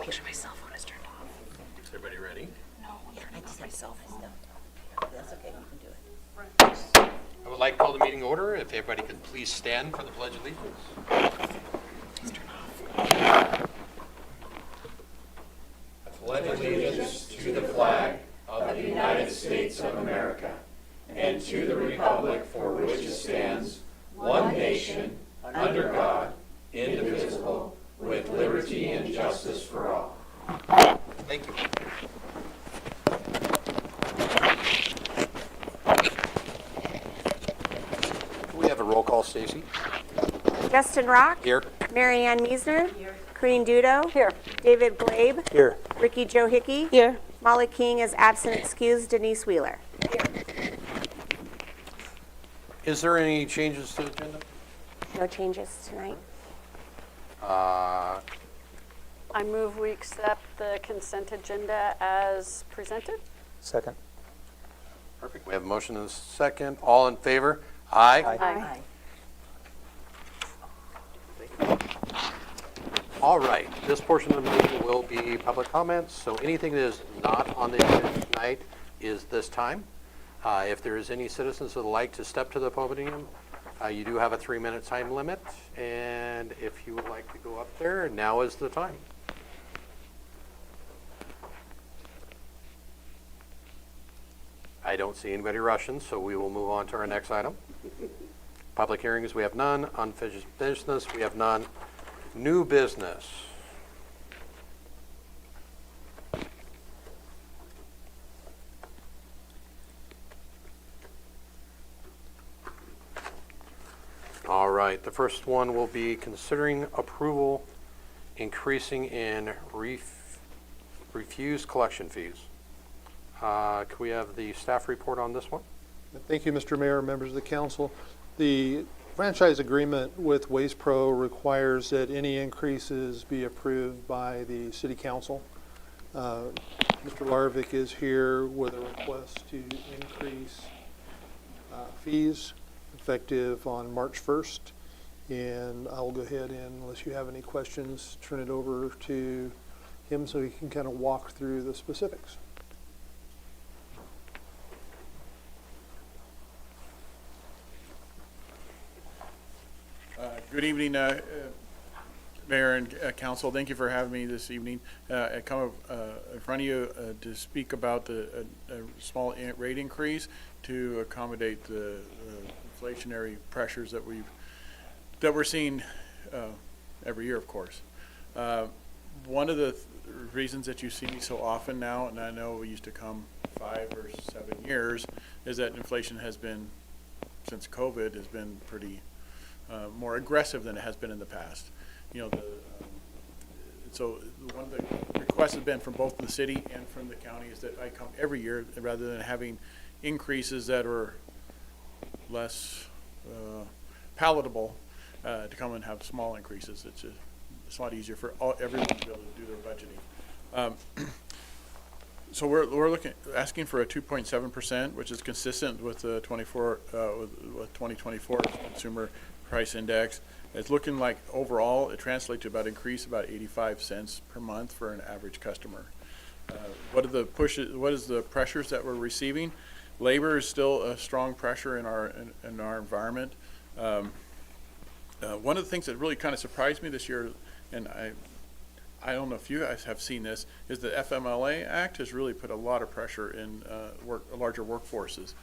Make sure my cell phone is turned off. Is everybody ready? No, I just have my cell phone. That's okay, you can do it. I would like to call the meeting order. If everybody could please stand for the Pledge of Allegiance. Please turn off. I pledge allegiance to the flag of the United States of America and to the republic for which it stands, one nation, under God, indivisible, with liberty and justice for all. Thank you. Can we have a roll call, Stacy? Justin Rock. Here. Marianne Miesner. Corrine Dudo. Here. David Glabe. Here. Ricky Joe Hickey. Here. Molly King is absent excused. Denise Wheeler. Is there any changes to the agenda? No changes tonight. I move we accept the consent agenda as presented. Second. Perfect. We have a motion and a second. All in favor? Aye. Aye. All right. This portion of the meeting will be public comments, so anything that is not on the agenda tonight is this time. If there is any citizens that would like to step to the podium, you do have a 3-minute time limit, and if you would like to go up there, now is the time. I don't see anybody rushing, so we will move on to our next item. Public hearings, we have none. Unfinished business, we have none. New business. All right, the first one will be considering approval increasing in refused collection fees. Can we have the staff report on this one? Thank you, Mr. Mayor, members of the council. The franchise agreement with Waste Pro requires that any increases be approved by the city council. Mr. Larvick is here with a request to increase fees effective on March 1st. And I'll go ahead and, unless you have any questions, turn it over to him so he can kind of walk through the specifics. Good evening, Mayor and Council. Thank you for having me this evening. I come in front of you to speak about the small rate increase to accommodate the inflationary pressures that we're seeing every year, of course. One of the reasons that you see me so often now, and I know we used to come 5 or 7 years, is that inflation has been, since COVID, has been pretty more aggressive than it has been in the past. You know, so one of the requests has been from both the city and from the county is that I come every year rather than having increases that are less palatable to come and have small increases. It's a lot easier for everyone to be able to do their budgeting. So we're asking for a 2.7%, which is consistent with the 2024 consumer price index. It's looking like overall it translates to about increase about 85 cents per month for an average customer. What is the pressures that we're receiving? Labor is still a strong pressure in our environment. One of the things that really kind of surprised me this year, and I don't know if you guys have seen this, is the FMLA Act has really put a lot of pressure in larger workforces.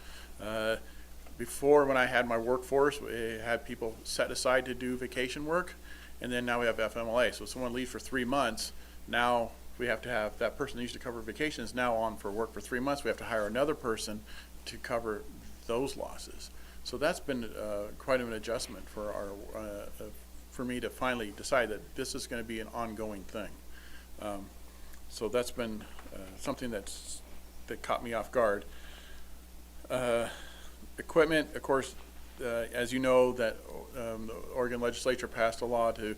Before, when I had my workforce, we had people set aside to do vacation work, and then now we have FMLA. So if someone leaves for 3 months, now we have to have that person that used to cover vacations now on for work for 3 months. We have to hire another person to cover those losses. So that's been quite an adjustment for for me to finally decide that this is going to be an ongoing thing. So that's been something that caught me off guard. Equipment, of course, as you know, that the Oregon legislature passed a law to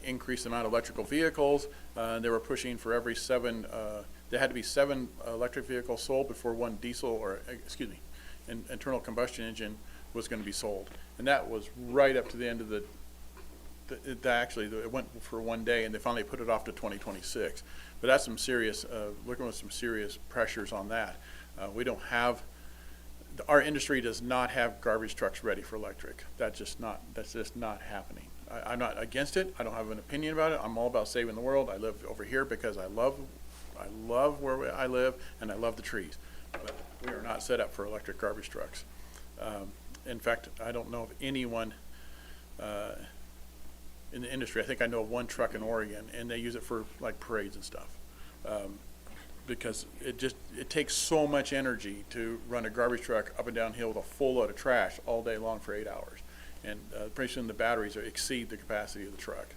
increase the amount of electrical vehicles. They were pushing for every 7, there had to be 7 electric vehicles sold before one diesel or, internal combustion engine was going to be sold. And that was right up to the end of the it went for 1 day, and they finally put it off to 2026. But that's some serious, looking with some serious pressures on that. We don't have, our industry does not have garbage trucks ready for electric. That's just not happening. I'm not against it. I don't have an opinion about it. I'm all about saving the world. I live over here because I love where I live, and I love the trees. But we are not set up for electric garbage trucks. In fact, I don't know of anyone in the industry. I think I know of one truck in Oregon, and they use it for like parades and stuff. Because it takes so much energy to run a garbage truck up and down hill with a full load of trash all day long for 8 hours. And pretty soon the batteries exceed the capacity of the truck.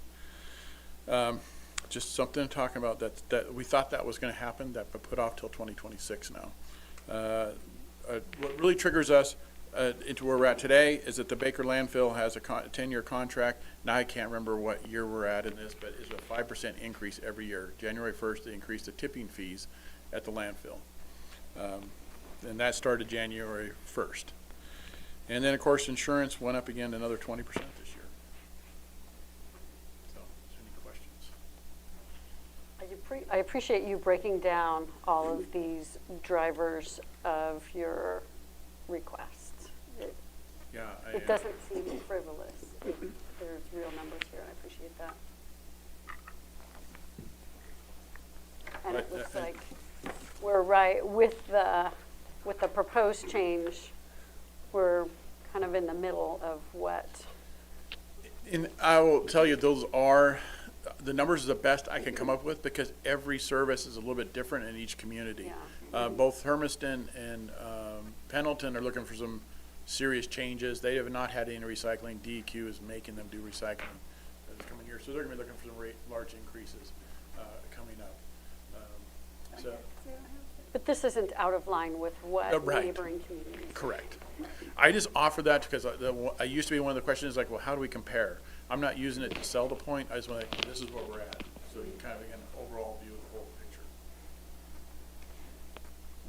Just something to talk about that we thought that was going to happen, that but put off till 2026 now. What really triggers us into where we're at today is that the Baker landfill has a 10-year contract. Now I can't remember what year we're at in this, but it's a 5% increase every year. January 1st, they increased the tipping fees at the landfill. And that started January 1st. And then, of course, insurance went up again another 20% this year. So, any questions? I appreciate you breaking down all of these drivers of your requests. Yeah. It doesn't seem frivolous. There's real numbers here, and I appreciate that. And it looks like we're right with the proposed change. We're kind of in the middle of what. And I will tell you, those are the numbers are the best I can come up with because every service is a little bit different in each community. Yeah. Both Hermiston and Pendleton are looking for some serious changes. They have not had any recycling. DEQ is making them do recycling this coming year, so they're going to be looking for some large increases coming up. But this isn't out of line with what Right. neighboring communities. Correct. I just offer that because I used to be one of the questions like, well, how do we compare? I'm not using it to sell the point. I just want to, this is where we're at. So you kind of get an overall view of the whole picture.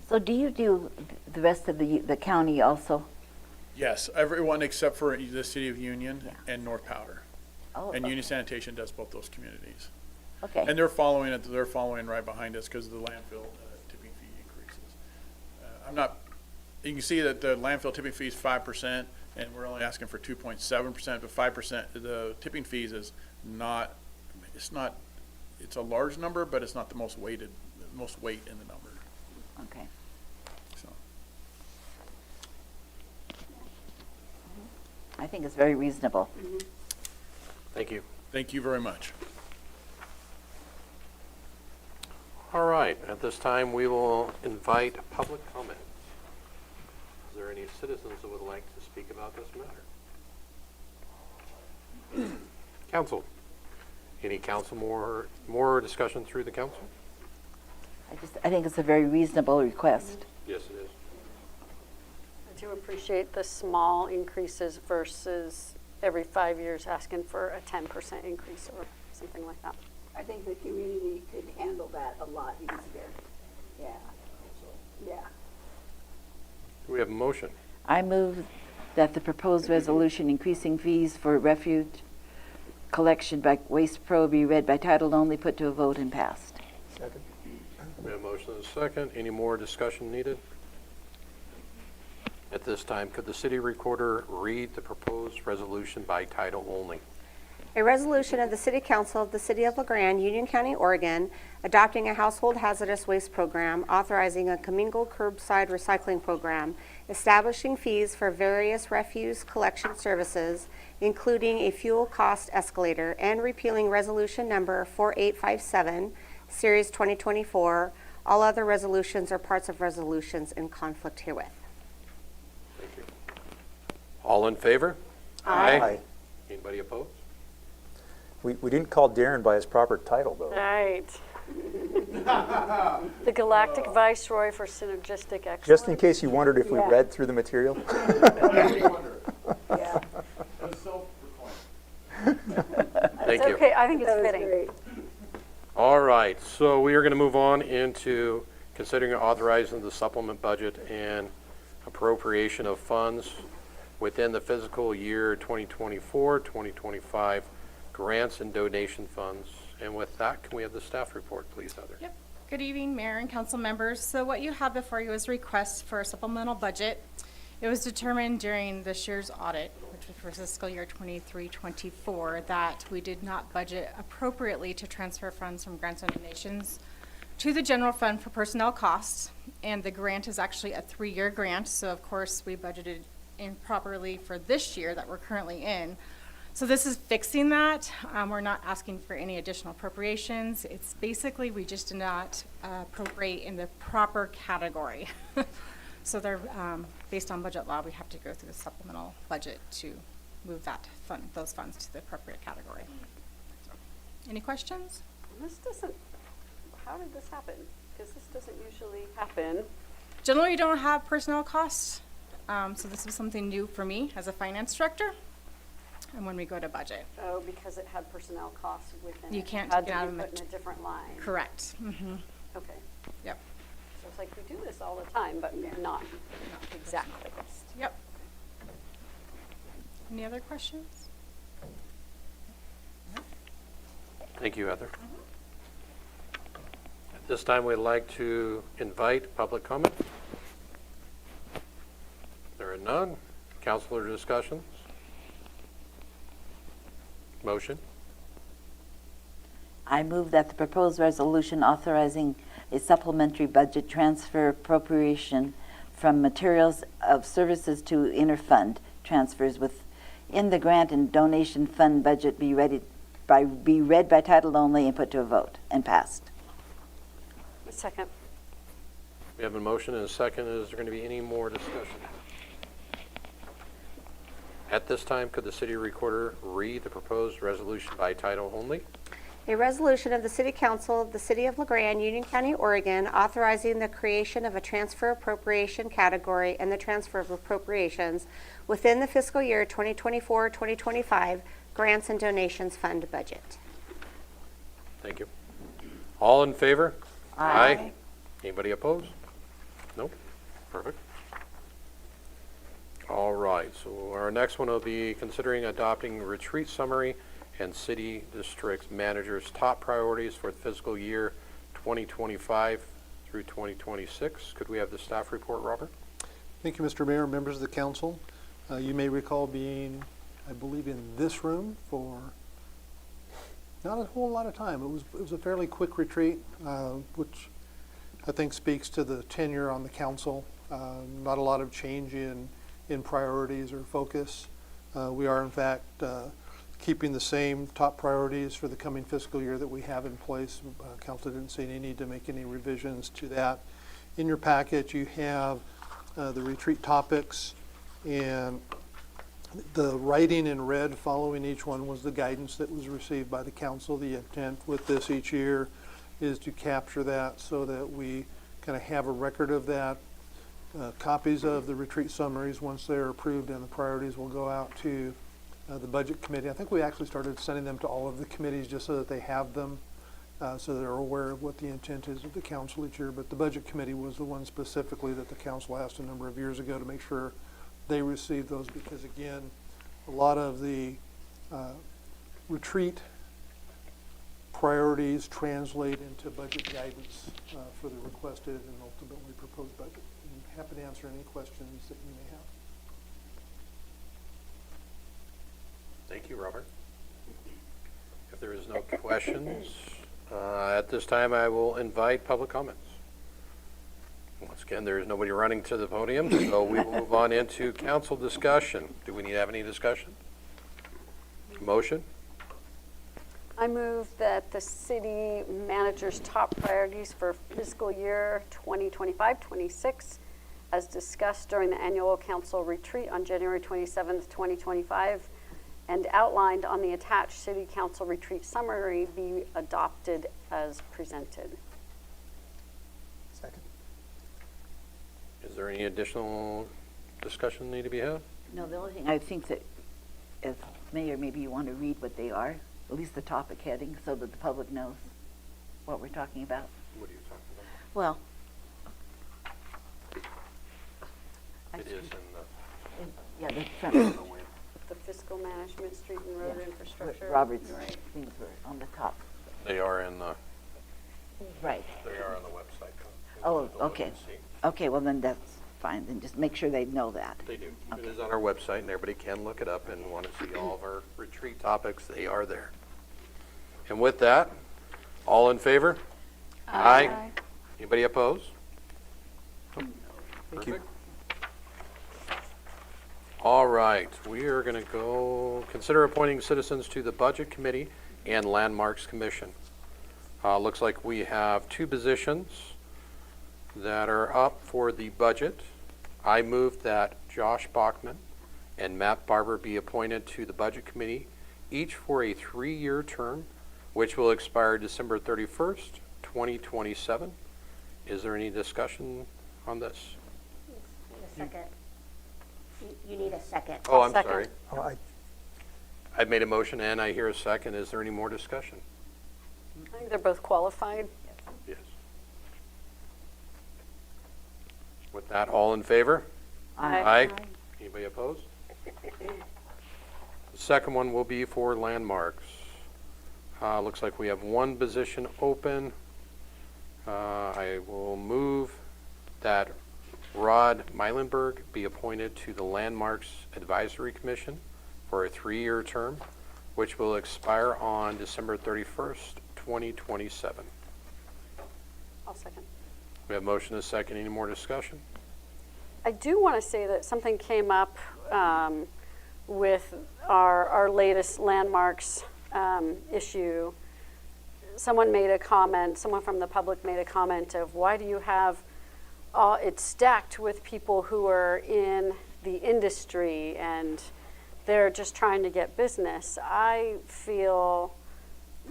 So do you do the rest of the county also? Yes, everyone except for the city of Union Yeah. and North Powder. Oh, And okay. Union Sanitation does both those communities. Okay. And they're following it. They're following right behind us because of the landfill tipping fee increases. I'm not. You can see that the landfill tipping fee is 5%, and we're only asking for 2.7%. But 5%, the tipping fees is not. It's not. It's a large number, but it's not the most weight in the number. Okay. So. I think it's very reasonable. Thank you. Thank you very much. All right, at this time, we will invite public comment. Is there any citizens that would like to speak about this matter? Council. Any council more discussion through the council? I think it's a very reasonable request. Yes, it is. I do appreciate the small increases versus every 5 years asking for a 10% increase or something like that. I think the community could handle that a lot easier. Yeah. Yeah. Do we have a motion? I move that the proposed resolution increasing fees for refuge collection by Waste Pro be read by title only, put to a vote, and passed. We have a motion and a second. Any more discussion needed? At this time, could the city recorder read the proposed resolution by title only? A resolution of the City Council of the City of LaGrande, Union County, Oregon, adopting a household hazardous waste program, authorizing a commingled curbside recycling program, establishing fees for various refuse collection services, including a fuel cost escalator, and repealing Resolution Number 4857, Series 2024. All other resolutions are parts of resolutions in conflict herewith. Thank you. All in favor? Aye. Anybody opposed? We didn't call Darren by his proper title, though. Right. The Galactic Viceroy for Synergistic Excellence. Just in case you wondered if we Yeah. read through the material. Yeah. Thank It's you. okay, I think it's That was fitting. great. All right, so we are going to move on into considering authorizing the supplement budget and appropriation of funds within the fiscal year 2024, 2025 grants and donation funds. And with that, can we have the staff report, please, Heather? Yep. Good evening, Mayor and council members. So what you have before you is request for a supplemental budget. It was determined during this year's audit, which was for fiscal year 23-24, that we did not budget appropriately to transfer funds from grants and donations to the general fund for personnel costs. And the grant is actually a 3-year grant, so of course we budgeted improperly for this year that we're currently in. So this is fixing that. We're not asking for any additional appropriations. It's basically, we just did not appropriate in the proper category. So they're, based on budget law, we have to go through the supplemental budget to move that fund, those funds to the appropriate category. So, any questions? This doesn't, how did this happen? Because this doesn't usually happen. Generally, you don't have personnel costs. So this was something new for me as a finance director. And when we go to budget. Oh, because it had personnel costs within it. You can't Had take it to out be of put in a different line. Correct. Mm-hmm. Okay. Yep. So it's like we do this all the time, but not exactly. Yep. Any other questions? Thank you, Heather. At this time, we'd like to invite public comment. There are none. Councilor discussions? Motion? I move that the proposed resolution authorizing a supplementary budget transfer appropriation from materials of services to interfund transfers within the grant and donation fund budget be read by title only and put to a vote and passed. A second. We have a motion and a second. Is there going to be any more discussion? At this time, could the city recorder read the proposed resolution by title only? A resolution of the City Council of the City of LaGrande, Union County, Oregon, authorizing the creation of a transfer appropriation category and the transfer of appropriations within the fiscal year 2024-2025 grants and donations fund budget. Thank you. All in favor? Aye. Anybody opposed? No? Perfect. All right, so our next one will be considering adopting retreat summary and city districts managers' top priorities for the fiscal year 2025 through 2026. Could we have the staff report, Robert? Thank you, Mr. Mayor, members of the council. You may recall being, I believe, in this room for not a whole lot of time. It was a fairly quick retreat, which I think speaks to the tenure on the council. Not a lot of change in priorities or focus. We are, in fact, keeping the same top priorities for the coming fiscal year that we have in place. Council didn't see any need to make any revisions to that. In your packet, you have the retreat topics, and the writing in red following each one was the guidance that was received by the council. The intent with this each year is to capture that so that we kind of have a record of that. Copies of the retreat summaries, once they're approved, and the priorities will go out to the budget committee. I think we actually started sending them to all of the committees just so that they have them, so they're aware of what the intent is of the council each year. But the budget committee was the one specifically that the council asked a number of years ago to make sure they received those, because again, a lot of the retreat priorities translate into budget guidance for the requested and ultimately proposed budget. I'm happy to answer any questions that you may have. Thank you, Robert. If there is no questions, at this time I will invite public comments. Once again, there is nobody running to the podium, so we will move on into council discussion. Do we need to have any discussion? Motion? I move that the city manager's top priorities for fiscal year 2025-26, as discussed during the annual council retreat on January 27th, 2025, and outlined on the attached city council retreat summary, be adopted as presented. Second. Is there any additional discussion need to be had? No, the only thing I think that, as mayor, maybe you want to read what they are, at least the topic heading, so that the public knows what we're talking about. What are you talking about? Well, It is in the... yeah, the front. the fiscal management, street and road Yeah. infrastructure. Robert's Right. things were on the top. They are in the, Right. they are on the website. Oh, They'll okay. see. Okay, well then that's fine. Then just make sure they know that. They do. It is on our website, and everybody can look it up and want to see all of our retreat topics. They are there. And with that, all in favor? Aye. Anybody opposed? Thank you. All right, we are going to go consider appointing citizens to the Budget Committee and Landmarks Commission. Looks like we have two positions that are up for the budget. I move that Josh Bachman and Matt Barber be appointed to the Budget Committee, each for a 3-year term, which will expire December 31st, 2027. Is there any discussion on this? A second. You need a second. Oh, I'm Second. sorry. Oh, I've made a motion and I hear a second. Is there any more discussion? I think they're both qualified. Yes. With that, all in favor? Aye. Anybody opposed? The second one will be for landmarks. Looks like we have one position open. I will move that Rod Meilenberg be appointed to the Landmarks Advisory Commission for a 3-year term, which will expire on December 31st, 2027. I'll second. We have motion and a second. Any more discussion? I do want to say that something came up with our latest landmarks issue. Someone made a comment, someone from the public made a comment of, why do you have, it's stacked with people who are in the industry and they're just trying to get business. I feel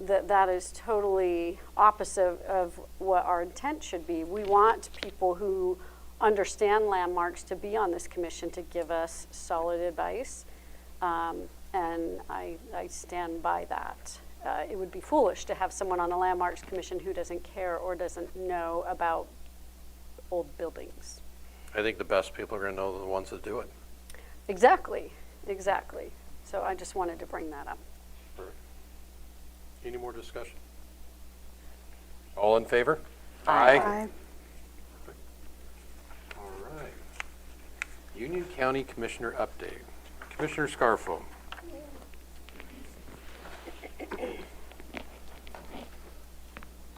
that that is totally opposite of what our intent should be. We want people who understand landmarks to be on this commission to give us solid advice, and I stand by that. It would be foolish to have someone on the Landmarks Commission who doesn't care or doesn't know about old buildings. I think the best people are going to know the ones that do it. Exactly. So I just wanted to bring that up. Any more discussion? All in favor? Aye. All right. Union County Commissioner update. Commissioner Scarfo.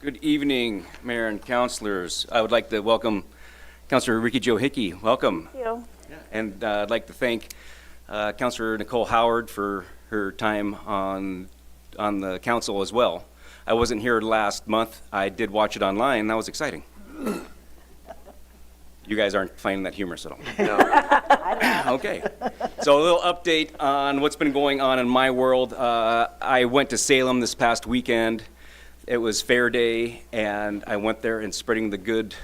Good evening, Mayor and Councilors. I would like to welcome Councilor Ricky Joe Hickey. Welcome. Thank you. And I'd like to thank Councilor Nicole Howard for her time on the council as well. I wasn't here last month. I did watch it online. That was exciting. You guys aren't finding that humorous at all. No. Okay. So a little update on what's been going on in my world. I went to Salem this past weekend. It was Fair Day, and I went there and spreading the good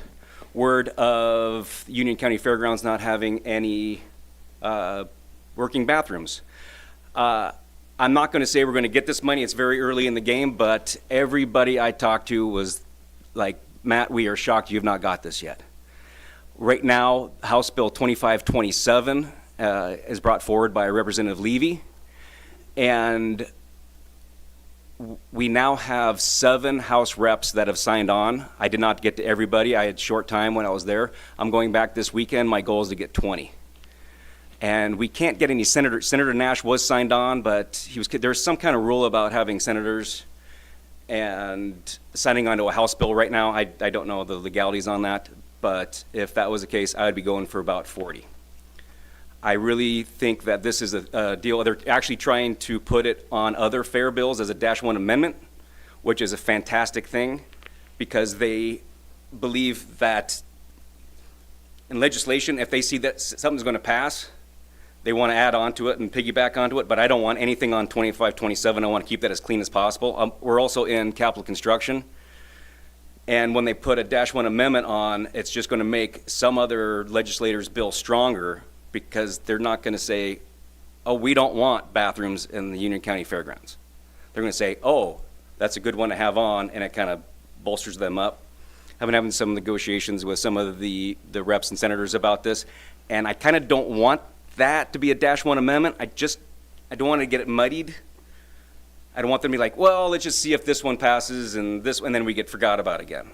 word of Union County Fairgrounds not having any working bathrooms. I'm not going to say we're going to get this money. It's very early in the game, but everybody I talked to was like, Matt, we are shocked you've not got this yet. Right now, House Bill 2527 is brought forward by Representative Levy, and we now have 7 House reps that have signed on. I did not get to everybody. I had short time when I was there. I'm going back this weekend. My goal is to get 20. And we can't get any senators. Senator Nash was signed on, but there's some kind of rule about having senators and signing onto a House bill right now. I don't know the legalities on that, but if that was the case, I would be going for about 40. I really think that this is a deal. They're actually trying to put it on other fair bills as a -1 amendment, which is a fantastic thing because they believe that in legislation, if they see that something's going to pass, they want to add on to it and piggyback onto it, but I don't want anything on 2527. I want to keep that as clean as possible. We're also in capital construction, and when they put a -1 amendment on, it's just going to make some other legislators' bill stronger because they're not going to say, oh, we don't want bathrooms in the Union County Fairgrounds. They're going to say, oh, that's a good one to have on, and it kind of bolsters them up. I've been having some negotiations with some of the reps and senators about this, and I kind of don't want that to be a -1 amendment. I just I don't want to get it muddied. I don't want them to be like, well, let's just see if this one passes and this, and then we get forgot about again.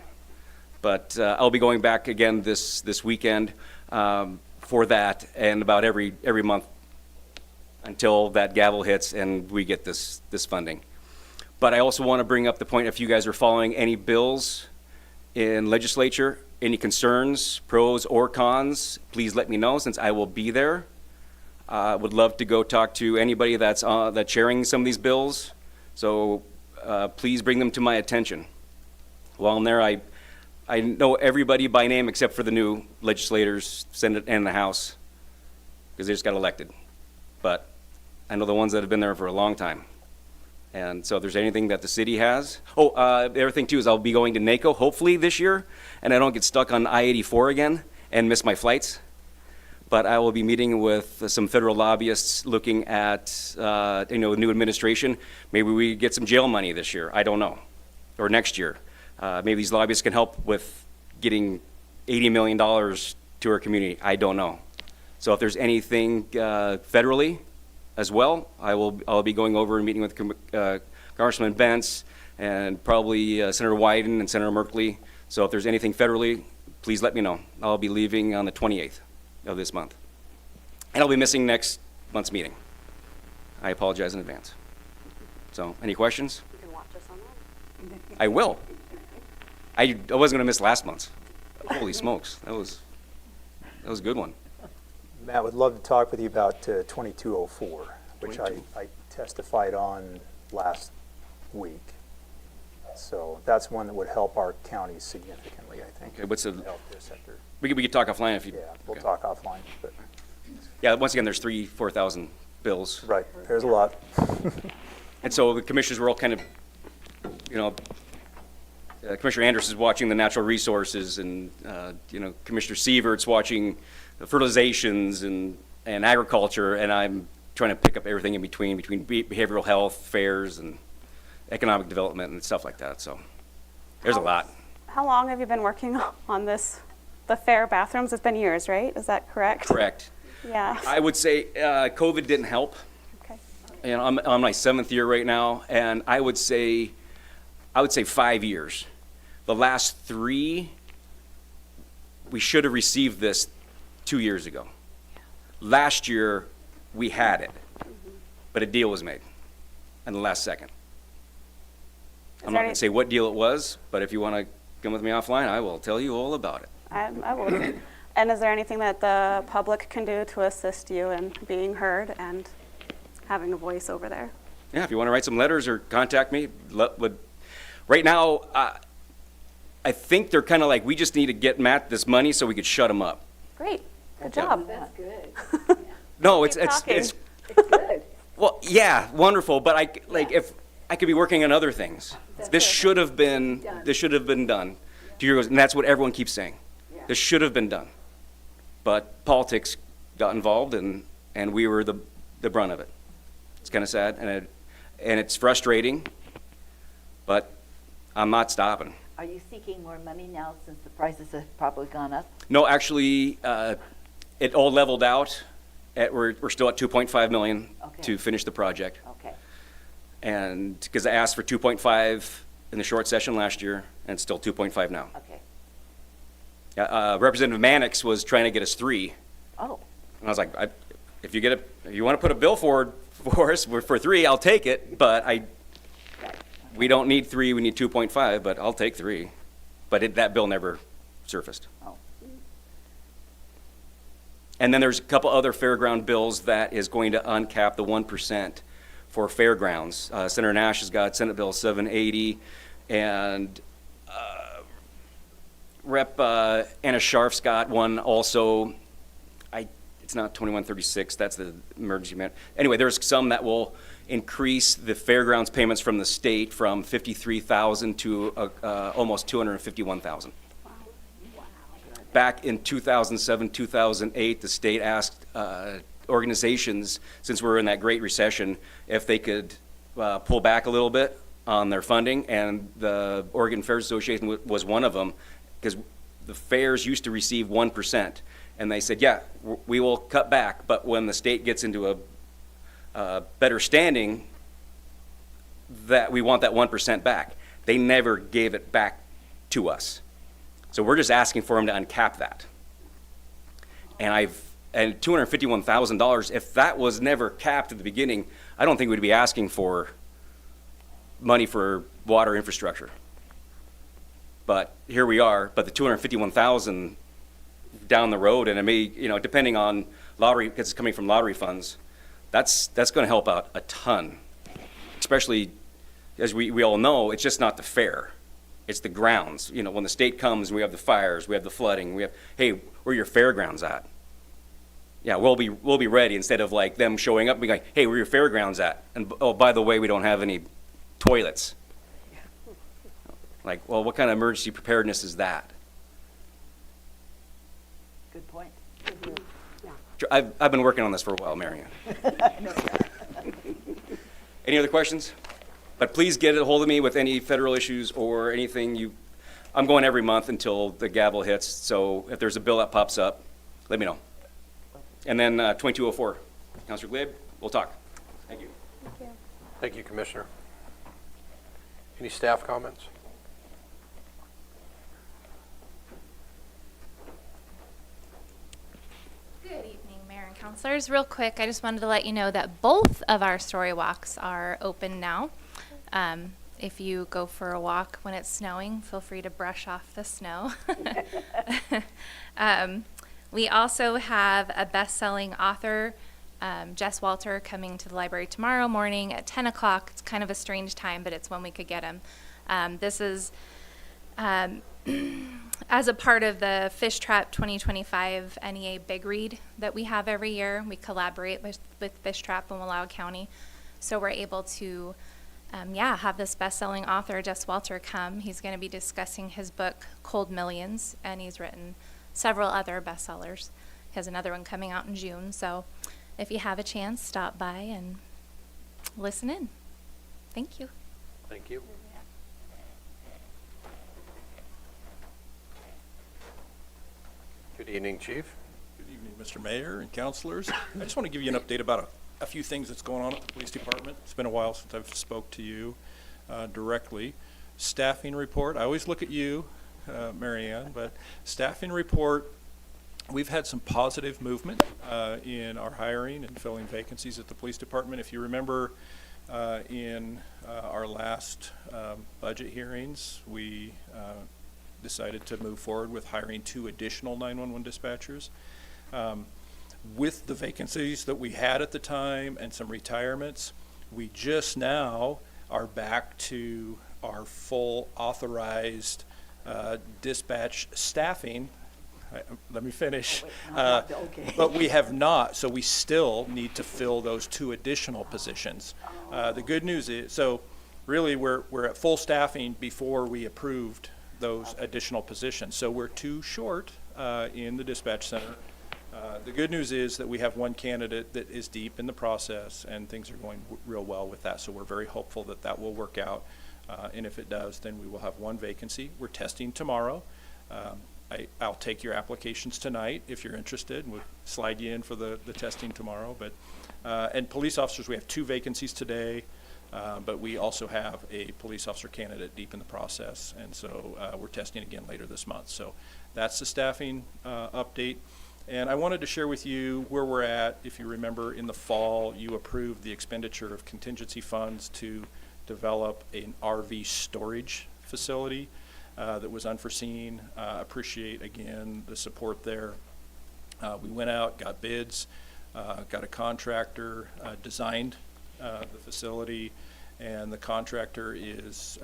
But I'll be going back again this weekend for that, and about every month until that gavel hits and we get this funding. But I also want to bring up the point, if you guys are following any bills in legislature, any concerns, pros or cons, please let me know, since I will be there. I would love to go talk to anybody that's sharing some of these bills. So please bring them to my attention. While I'm there, I know everybody by name except for the new legislators, Senate and the House, because they just got elected. But I know the ones that have been there for a long time. And so if there's anything that the city has. Oh, the other thing too is I'll be going to NACO hopefully this year, and I don't get stuck on I-84 again and miss my flights. But I will be meeting with some federal lobbyists looking at, new administration. Maybe we get some jail money this year, I don't know, or next year. Maybe these lobbyists can help with getting $80 million to our community, I don't know. So if there's anything federally as well, I'll be going over and meeting with Congressman Bentz and probably Senator Wyden and Senator Merkley. So if there's anything federally, please let me know. I'll be leaving on the 28th of this month. And I'll be missing next month's meeting. I apologize in advance. So, any questions? You can watch us online. I will. I wasn't going to miss last month's. Holy smokes, that was a good one. Matt, would love to talk with you about 2204, which I testified on last week. So that's one that would help our county significantly, I think. Okay, what's the healthcare sector? We could talk offline if you. Yeah, we'll okay. talk offline. But Yeah, once again, there's 4,000 bills. right, there's a lot. And so the commissioners were all kind of, Commissioner Anders is watching the natural resources, and Commissioner Sievert's watching the fertilizations and agriculture, and I'm trying to pick up everything in between behavioral health, fairs, and economic development and stuff like that. So there's a lot. How long have you been working on this? The fair bathrooms, it's been years, right? Is that correct? Correct. Yeah. I would say COVID didn't help. Okay. And I'm on my 7th year right now, and I would say 5 years. The last 3, we should have received this 2 years ago. Last year, we had it, but a deal was made in the last second. I'm not going to say what deal it was, but if you want to come with me offline, I will tell you all about it. I will. And is there anything that the public can do to assist you in being heard and having a voice over there? Yeah, if you want to write some letters or contact me, right now, I think they're kind of like, we just need to get Matt this money so we could shut him up. Great. Good job. That's good. No, it's talking. It's good. well, yeah, wonderful, but if I could be working on other things. This should have been done 2 years ago, and that's what everyone keeps saying. Yeah. This should have been done. But politics got involved, and we were the brunt of it. It's kind of sad, and it's frustrating, but I'm not stopping. Are you seeking more money now since the prices have probably gone up? No, actually, it all leveled out. We're still at 2.5 million Okay. to finish the project. Okay. And because I asked for 2.5 in the short session last year, and it's still 2.5 now. Okay. Representative Mannix was trying to get us 3. Oh, And I was like, if you want to put a bill forward for us for 3, I'll take it. But we don't need 3, we need 2.5, but I'll take 3. But that bill never surfaced. Oh. And then there's a couple other fairground bills that is going to uncap the 1% for fairgrounds. Senator Nash has got Senate Bill 780, and Rep. Anna Scharf's got one also. It's not 2136, that's the emergency man. Anyway, there's some that will increase the fairgrounds payments from the state from $53,000 to almost $251,000. Back in 2007, 2008, the state asked organizations, since we're in that Great Recession, if they could pull back a little bit on their funding, and the Oregon Fairs Association was one of them, because the fairs used to receive 1%, and they said, yeah, we will cut back, but when the state gets into better standing, that we want that 1% back. They never gave it back to us. So we're just asking for them to uncap that. And $251,000, if that was never capped at the beginning, I don't think we'd be asking for money for water infrastructure. But here we are, but the $251,000 down the road, and it may, depending on lottery, because it's coming from lottery funds, that's going to help out a ton. Especially, as we all know, it's just not the fair. It's the grounds. When the state comes, we have the fires, we have the flooding, hey, where are your fairgrounds at? Yeah, we'll be ready, instead of like them showing up and being like, hey, where are your fairgrounds at? And oh, by the way, we don't have any toilets. Like, well, what kind of emergency preparedness is that? Good point. I've been working on this for a while, Marianne. Any other questions? But please get a hold of me with any federal issues or anything. I'm going every month until the gavel hits, so if there's a bill that pops up, let me know. And then 2204, Councilor Glib, we'll talk. Thank you. Thank you. Thank you, Commissioner. Any staff comments? Good evening, Mayor and Councilors. Real quick, I just wanted to let you know that both of our story walks are open now. If you go for a walk when it's snowing, feel free to brush off the snow. We also have a best-selling author, Jess Walter, coming to the library tomorrow morning at 10 o'clock. It's kind of a strange time, but it's when we could get him. This is as a part of the Fish Trap 2025 NEA Big Read that we have every year. We collaborate with Fish Trap in Wallowa County. So we're able to have this best-selling author, Jess Walter, come. He's going to be discussing his book, Cold Millions, and he's written several other bestsellers. He has another one coming out in June. So if you have a chance, stop by and listen in. Thank you. Thank you. Good evening, Chief. Good evening, Mr. Mayor and councilors. I just want to give you an update about a few things that's going on at the police department. It's been a while since I've spoke to you directly. Staffing report, I always look at you, Marianne, but staffing report, we've had some positive movement in our hiring and filling vacancies at the police department. If you remember in our last budget hearings, we decided to move forward with hiring 2 additional 911 dispatchers. With the vacancies that we had at the time and some retirements, we just now are back to our full authorized dispatch staffing. Let me finish. But we have not, so we still need to fill those 2 additional positions. The good news is, so really we're at full staffing before we approved those additional positions. So we're 2 short in the dispatch center. The good news is that we have 1 candidate that is deep in the process, and things are going real well with that. So we're very hopeful that that will work out. And if it does, then we will have 1 vacancy. We're testing tomorrow. I'll take your applications tonight if you're interested, and we'll slide you in for the testing tomorrow. But and police officers, we have 2 vacancies today, but we also have a police officer candidate deep in the process, and so we're testing again later this month. So that's the staffing update. And I wanted to share with you where we're at. If you remember, in the fall, you approved the expenditure of contingency funds to develop an RV storage facility that was unforeseen. Appreciate, again, the support there. We went out, got bids, got a contractor, designed the facility, and the contractor is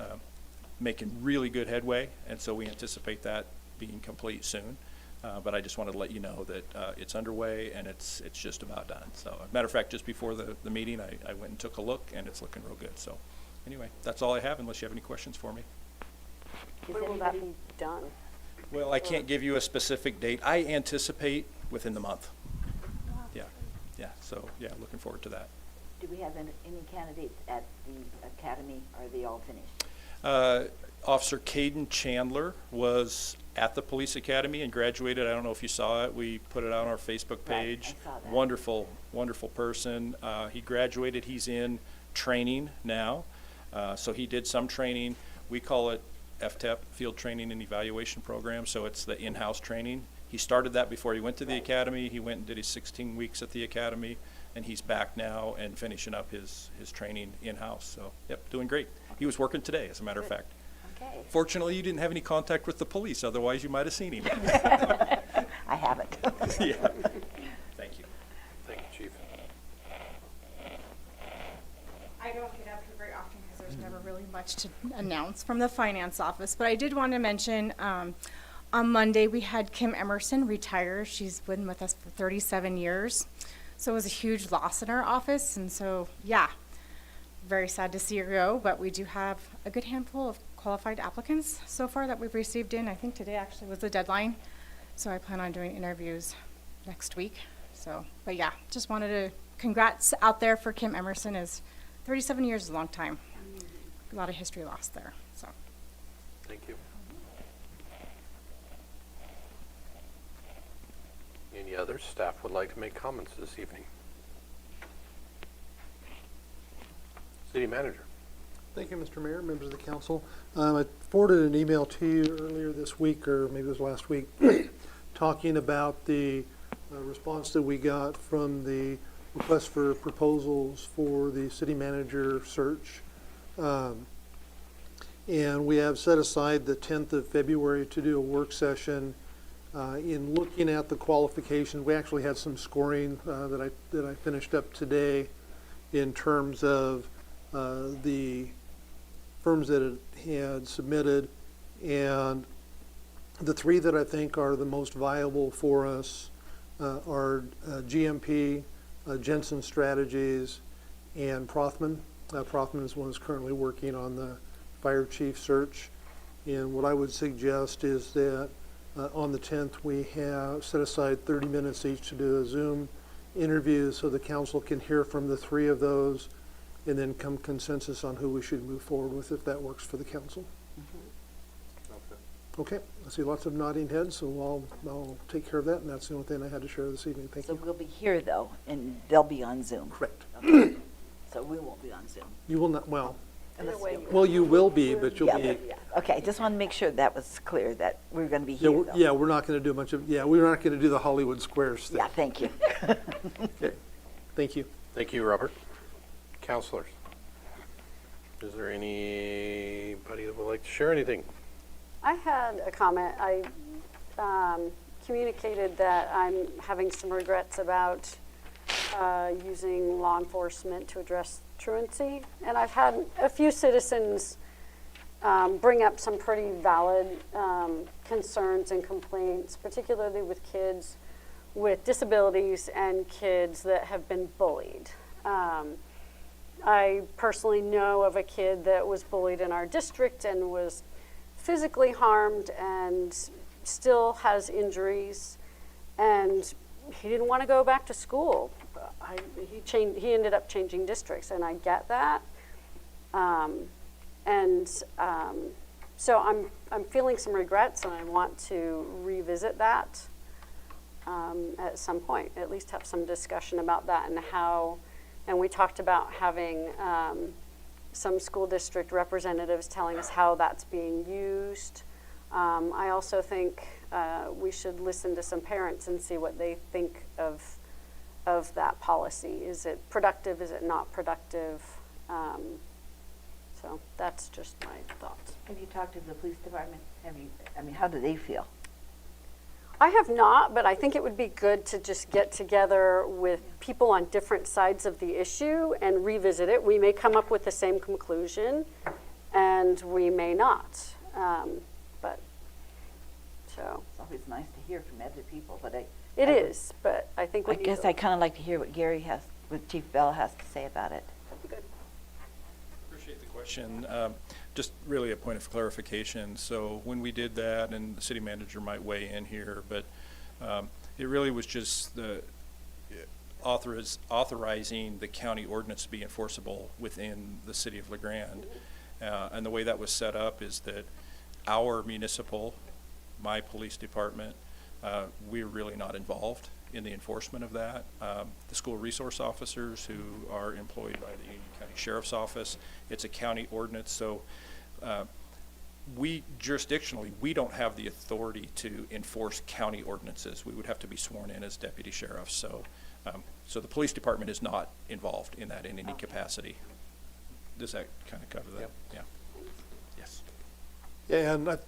making really good headway, and so we anticipate that being complete soon. But I just wanted to let you know that it's underway and it's just about done. So, as a matter of fact, just before the meeting, I went and took a look, and it's looking real good. So, anyway, that's all I have, unless you have any questions for me. When will that be done? Well, I can't give you a specific date. I anticipate within the month. Yeah. So, yeah, looking forward to that. Do we have any candidates at the academy? Are they all finished? Officer Caden Chandler was at the police academy and graduated. I don't know if you saw it. We put it on our Facebook page. I saw that. Wonderful, wonderful person. He graduated. He's in training now. So he did some training. We call it FTEP, Field Training and Evaluation Program. So it's the in-house training. He started that before he went to the academy. He went and did his 16 weeks at the academy, and he's back now and finishing up his training in-house. So, yep, doing great. He was working today, as a matter of fact. Okay. Fortunately, you didn't have any contact with the police. Otherwise, you might have seen him. I haven't. Yeah. Thank you. Thank you, Chief. I don't get up here very often because there's never really much to announce from the finance office, but I did want to mention, on Monday, we had Kim Emerson retire. She's been with us for 37 years. So it was a huge loss in our office, and so, yeah, very sad to see her go, but we do have a good handful of qualified applicants so far that we've received in. I think today actually was the deadline, so I plan on doing interviews next week. So, but yeah, just wanted to congrats out there for Kim Emerson. Is 37 years is a long time. A lot of history lost there, so. Thank you. Any other staff would like to make comments this evening? City Manager. Thank you, Mr. Mayor, members of the council. I forwarded an email to you earlier this week, or maybe it was last week, talking about the response that we got from the request for proposals for the city manager search. And we have set aside the 10th of February to do a work session. In looking at the qualifications, we actually had some scoring that I finished up today in terms of the firms that had submitted, and the three that I think are the most viable for us are GMP, Jensen Strategies, and Prothman. Prothman is one that's currently working on the fire chief search. And what I would suggest is that on the 10th, we have set aside 30 minutes each to do a Zoom interview so the council can hear from the three of those and then come consensus on who we should move forward with, if that works for the council. Okay, I see lots of nodding heads, so I'll take care of that, and that's the only thing I had to share this evening. Thank So you. we'll be here though, and they'll be on Zoom. Correct. Okay. So we won't be on Zoom. You will not, well, Unless you- well, you will be, but you'll Yeah, be. yeah. Okay, just want to make sure that was clear, that we're going to be Yeah, here we're, though. yeah, we're not going to do a bunch of, we're not going to do the Hollywood Squares thing. Yeah, thank you. Okay, thank you. Thank you, Robert. Counselors, is there anybody that would like to share anything? I had a comment. I communicated that I'm having some regrets about using law enforcement to address truancy. And I've had a few citizens bring up some pretty valid concerns and complaints, particularly with kids with disabilities and kids that have been bullied. I personally know of a kid that was bullied in our district and was physically harmed and still has injuries, and he didn't want to go back to school. He ended up changing districts, and I get that. So I'm feeling some regrets, and I want to revisit that at some point. At least have some discussion about that and how. And we talked about having some school district representatives telling us how that's being used. I also think we should listen to some parents and see what they think of that policy. Is it productive? Is it not productive? So that's just my thoughts. Have you talked to the police department? How do they feel? I have not, but I think it would be good to just get together with people on different sides of the issue and revisit it. We may come up with the same conclusion, and we may not. It's always nice to hear from other people, but I think we I guess I kind of like to hear what what Chief Bell has to say about it. Appreciate the question. Just really a point of clarification. So when we did that, and the city manager might weigh in here, but it really was just the authorizing the county ordinance to be enforceable within the city of LaGrande. And the way that was set up is that our municipal my police department, we're really not involved in the enforcement of that. The school resource officers who are employed by the Union County Sheriff's Office, it's a county ordinance, so we jurisdictionally, we don't have the authority to enforce county ordinances. We would have to be sworn in as deputy sheriffs, so so the police department is not involved in that in any capacity. Does that kind of cover that? Yeah. Yes. And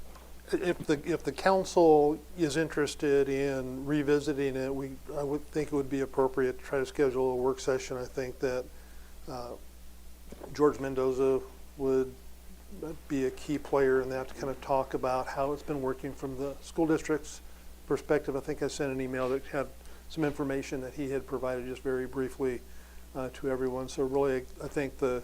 if the council is interested in revisiting it, I would think it would be appropriate to try to schedule a work session. I think that George Mendoza would be a key player in that, to kind of talk about how it's been working from the school district's perspective. I think I sent an email that had some information that he had provided just very briefly to everyone. So really, I think the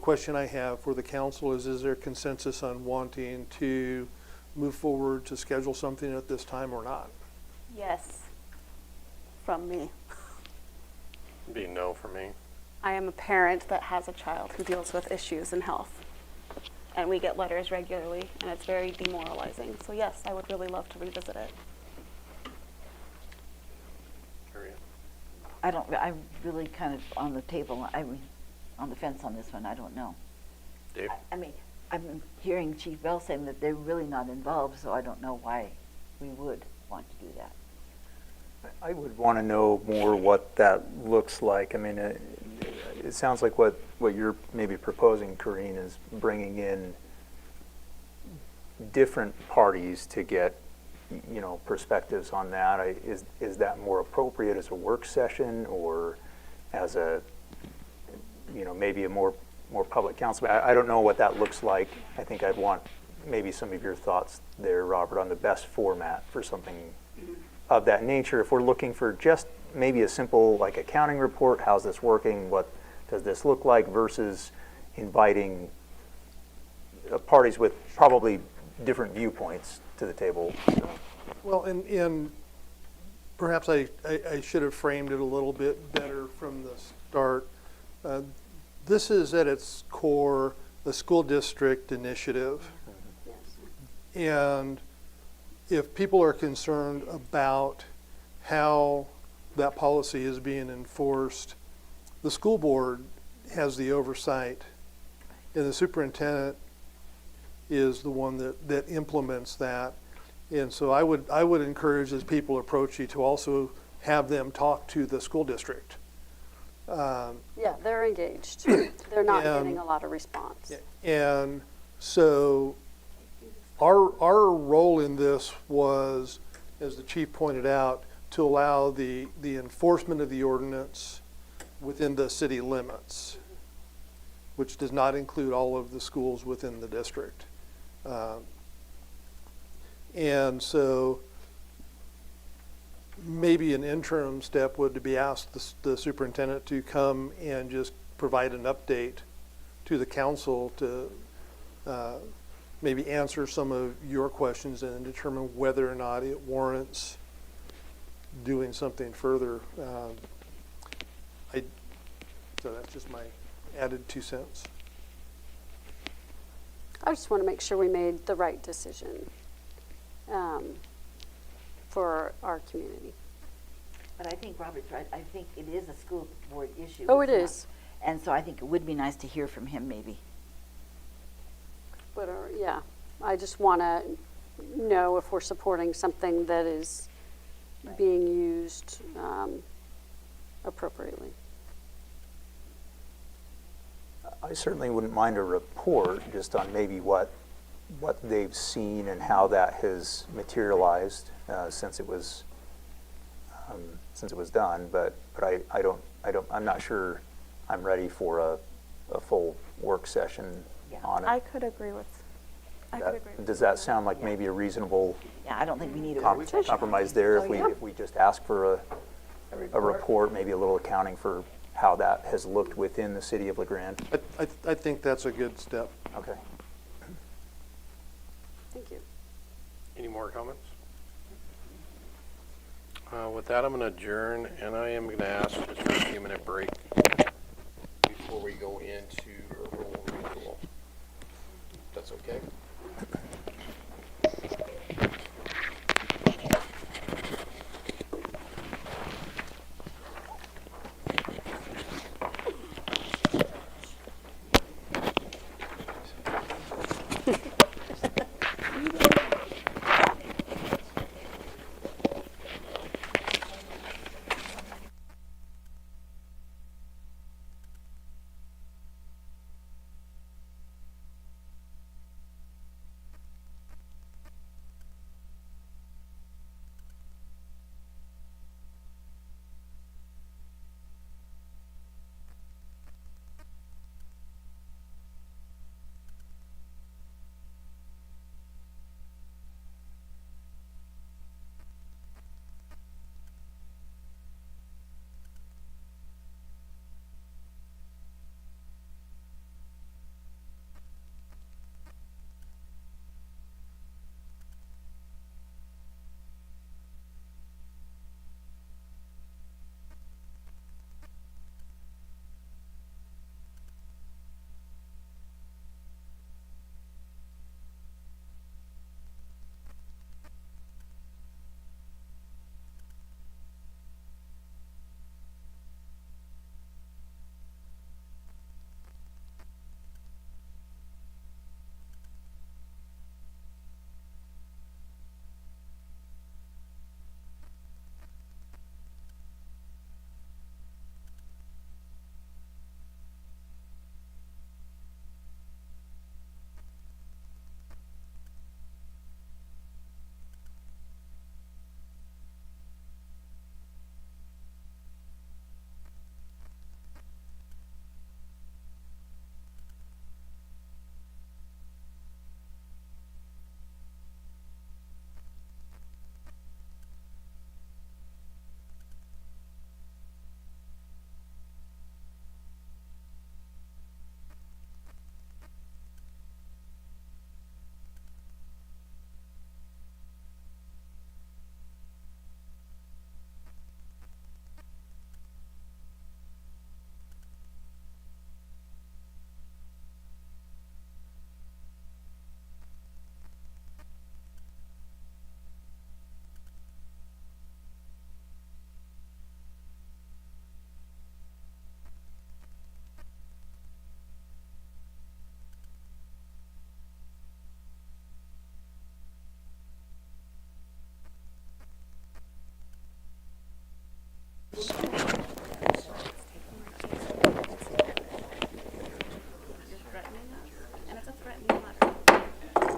question I have for the council is there consensus on wanting to move forward to schedule something at this time or not? Yes, from me. Be no for me. I am a parent that has a child who deals with issues in health. And we get letters regularly, and it's very demoralizing. So yes, I would really love to revisit it. I'm really kind of on the table, on the fence on this one, I don't know. Dave? I mean, I'm hearing Chief Bell saying that they're really not involved, so I don't know why we would want to do that. I would want to know more what that looks like. I mean, it sounds like what you're maybe proposing, Corrine, is bringing in different parties to get, perspectives on that. Is that more appropriate as a work session or as a, maybe a more public council? I don't know what that looks like. I think I'd want maybe some of your thoughts there, Robert, on the best format for something of that nature. If we're looking for just maybe a simple like accounting report, how's this working? What does this look like, versus inviting parties with probably different viewpoints to the table. So. Well, and perhaps I should have framed it a little bit better from the start. This is at its core a school district initiative. And if people are concerned about how that policy is being enforced, the school board has the oversight, and the superintendent is the one that implements that. And so I would encourage, as people approach you, to also have them talk to the school district. Yeah, they're engaged. They're not getting a lot of response. And so our role in this was, as the chief pointed out, to allow the enforcement of the ordinance within the city limits, which does not include all of the schools within the district. And so maybe an interim step would be ask the superintendent to come and just provide an update to the council to maybe answer some of your questions and determine whether or not it warrants doing something further. So that's just my added 2 cents. I just want to make sure we made the right decision for our community. But I think Robert's right. I think it is a school board issue. Oh, it It's is. not- And so I think it would be nice to hear from him maybe. But, yeah, I just want to know if we're supporting something that is being used appropriately. I certainly wouldn't mind a report just on maybe what they've seen and how that has materialized since it was done. But I'm not sure I'm ready for a full work session on it. I could agree with Does that sound like maybe a reasonable Yeah, I don't think we need a compromise there if we just ask for a report, maybe a little accounting for how that has looked within the city of LeGrand? I think that's a good step. Okay. Thank you. Any more comments? With that, I'm going to adjourn, and I am going to ask just for a few-minute break before we go into a roll recall. That's okay?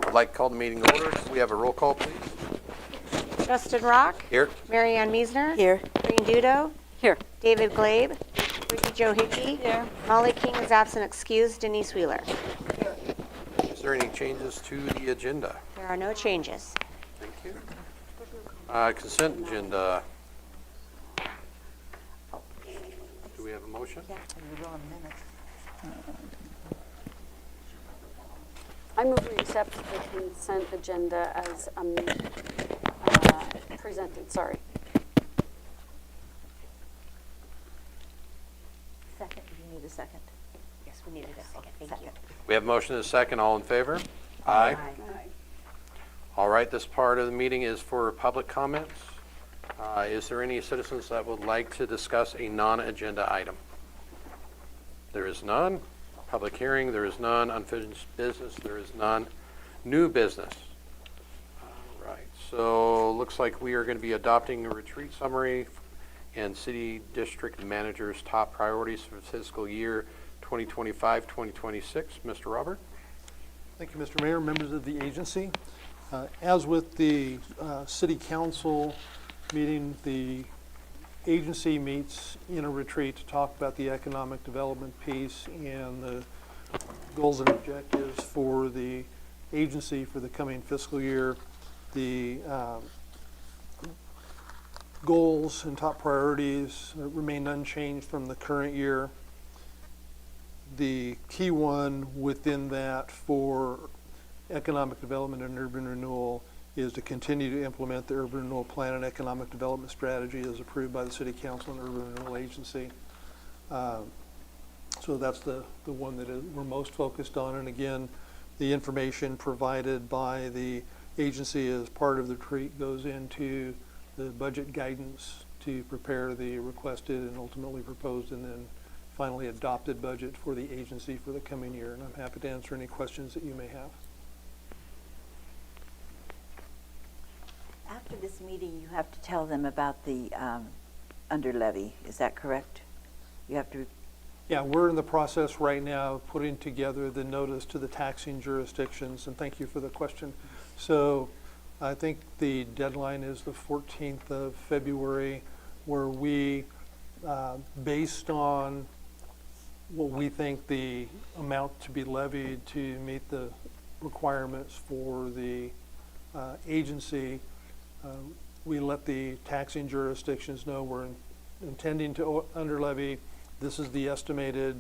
I'd like to call the meeting to order. We have a roll call, please. Justin Rock. Here. Mary Ann Meisner. Here. Green Dudo. Here. David Glabe. Ricky Joe Hickey. Here. Molly King is absent excused. Denise Wheeler. Is there any changes to the agenda? There are no changes. Thank you. Consent agenda. Do we have a motion? I move we accept the consent agenda as presented, sorry. Second, you need a second. Yes, we needed a second. Thank you. We have a motion and a second. All in favor? Aye. All right, this part of the meeting is for public comments. Is there any citizens that would like to discuss a non-agenda item? There is none. Public hearing, there is none. Unfinished business, there is none. New business. All right, so looks like we are going to be adopting a retreat summary and city district manager's top priorities for fiscal year 2025-2026. Mr. Robert? Thank you, Mr. Mayor, members of the agency. As with the city council meeting, the agency meets in a retreat to talk about the economic development piece and the goals and objectives for the agency for the coming fiscal year. The goals and top priorities remain unchanged from the current year. The key one within that for economic development and urban renewal is to continue to implement the urban renewal plan and economic development strategy as approved by the City Council and Urban Renewal Agency. So that's the one that we're most focused on. And again, the information provided by the agency as part of the retreat goes into the budget guidance to prepare the requested and ultimately proposed and then finally adopted budget for the agency for the coming year. And I'm happy to answer any questions that you may have. After this meeting, you have to tell them about the under levy. Is that correct? You have to. Yeah, we're in the process right now of putting together the notice to the taxing jurisdictions, and thank you for the question. So I think the deadline is the 14th of February, where we, based on what we think the amount to be levied to meet the requirements for the agency, we let the taxing jurisdictions know we're intending to under levy. This is the estimated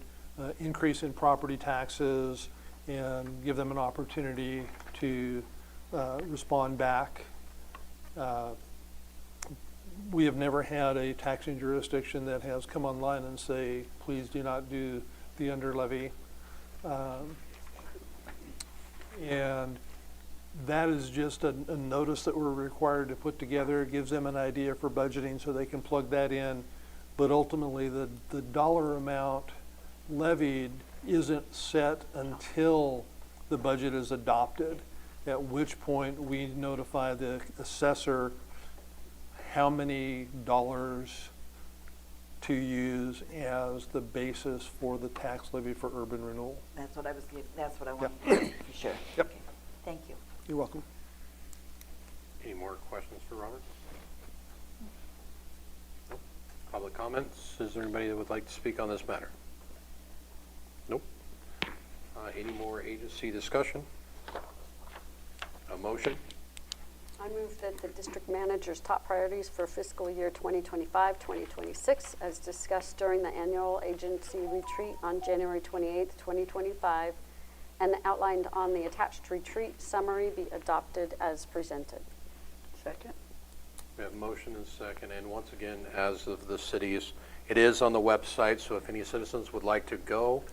increase in property taxes, and give them an opportunity to respond back. We have never had a taxing jurisdiction that has come online and say, please do not do the under levy. And that is just a notice that we're required to put together. It gives them an idea for budgeting so they can plug that in. But ultimately, the dollar amount levied isn't set until the budget is adopted, at which point we notify the assessor how many dollars to use as the basis for the tax levy for urban renewal. That's what I was. That's what I wanted to know for sure. Yep. Okay. Thank you. You're welcome. Any more questions for Robert? Nope. Public comments? Is there anybody that would like to speak on this matter? Nope. Any more agency discussion? A motion? I move that the district manager's top priorities for fiscal year 2025-2026, as discussed during the annual agency retreat on January 28th, 2025, and outlined on the attached retreat summary, be adopted as presented. Second. We have motion and second, and once again, as of the cities, it is on the website, so if any citizens would like to go,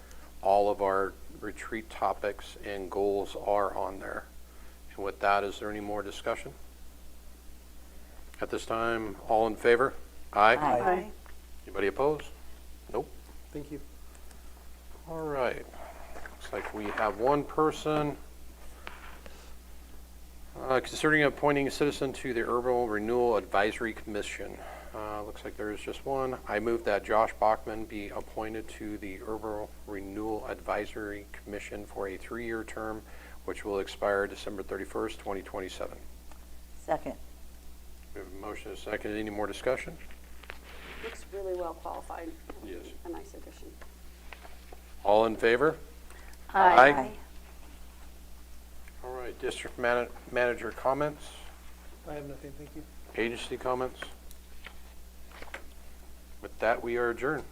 all of our retreat topics and goals are on there. And with that, is there any more discussion? At this time, all in favor? Aye. Aye. Anybody opposed? Nope. Thank you. All right. Looks like we have one person considering appointing a citizen to the Urban Renewal Advisory Commission. Looks like there is just one. I move that Josh Bachman be appointed to the Urban Renewal Advisory Commission for a 3-year term, which will expire December 31st, 2027. Second. We have a motion and a second. Any more discussion? Looks really well qualified. Yes. A nice addition. All in favor? Aye. All right. District manager comments? I have nothing. Thank you. Agency comments? With that, we are adjourned.